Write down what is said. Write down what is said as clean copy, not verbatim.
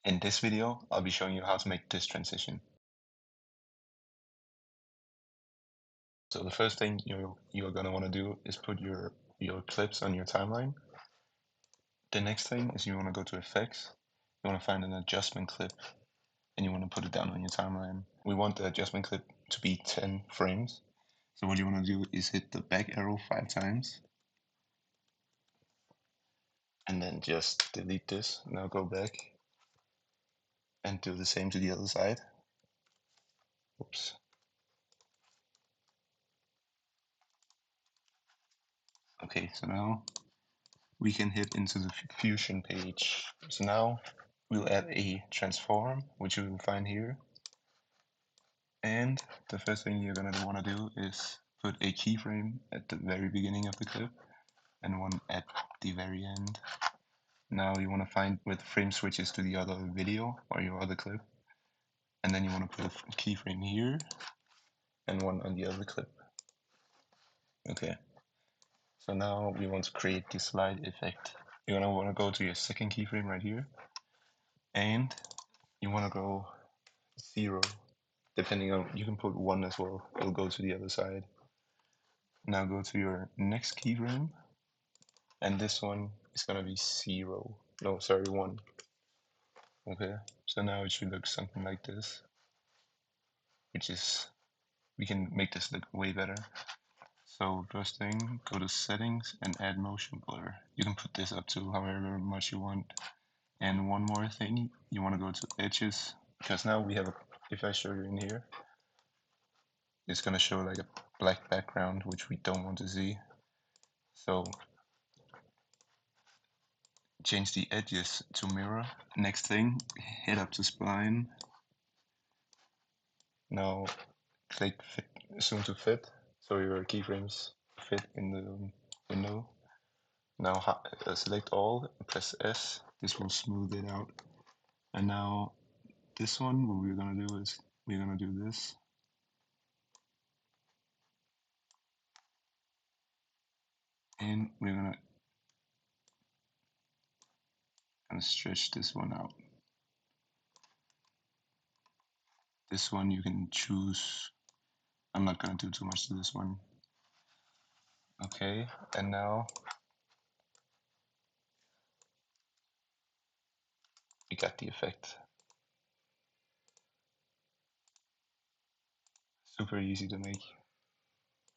In this video, I'll be showing you how to make this transition. So the first thing you're gonna want to do is put your clips on your timeline. The next thing is you want to go to Effects. You want to find an adjustment clip, and you want to put it down on your timeline. We want the adjustment clip to be 10 frames. So what you want to do is hit the back arrow 5 times, and then just delete this. Now go back and do the same to the other side. Oops. Okay, so now we can hit into the Fusion page. So now we'll add a transform, which you will find here. And the first thing you're gonna want to do is put a keyframe at the very beginning of the clip and one at the very end. Now you want to find where the frame switches to the other video or your other clip. And then you want to put a keyframe here and one on the other clip. Okay. So now we want to create the slide effect. You're gonna want to go to your second keyframe right here, and you want to go 0. Depending on, you can put 1 as well. It'll go to the other side. Now go to your next keyframe, and this one is gonna be 0. No, sorry, 1. Okay. So now it should look something like this, which is, we can make this look way better. So first thing, go to settings and add motion blur. You can put this up to however much you want. And one more thing, you want to go to edges, because now we have a, if I show you in here, it's going to show like a black background, which we don't want to see. So change the edges to mirror. Next thing, head up to spline. Now click fit, zoom to fit, so your keyframes fit in the window. Now select all, press S. This will smooth it out. And now this one, what we're gonna do is we're gonna do this. And we're gonna stretch this one out. This one you can choose. I'm not gonna do too much to this one. Okay, and now we got the effect. Super easy to make.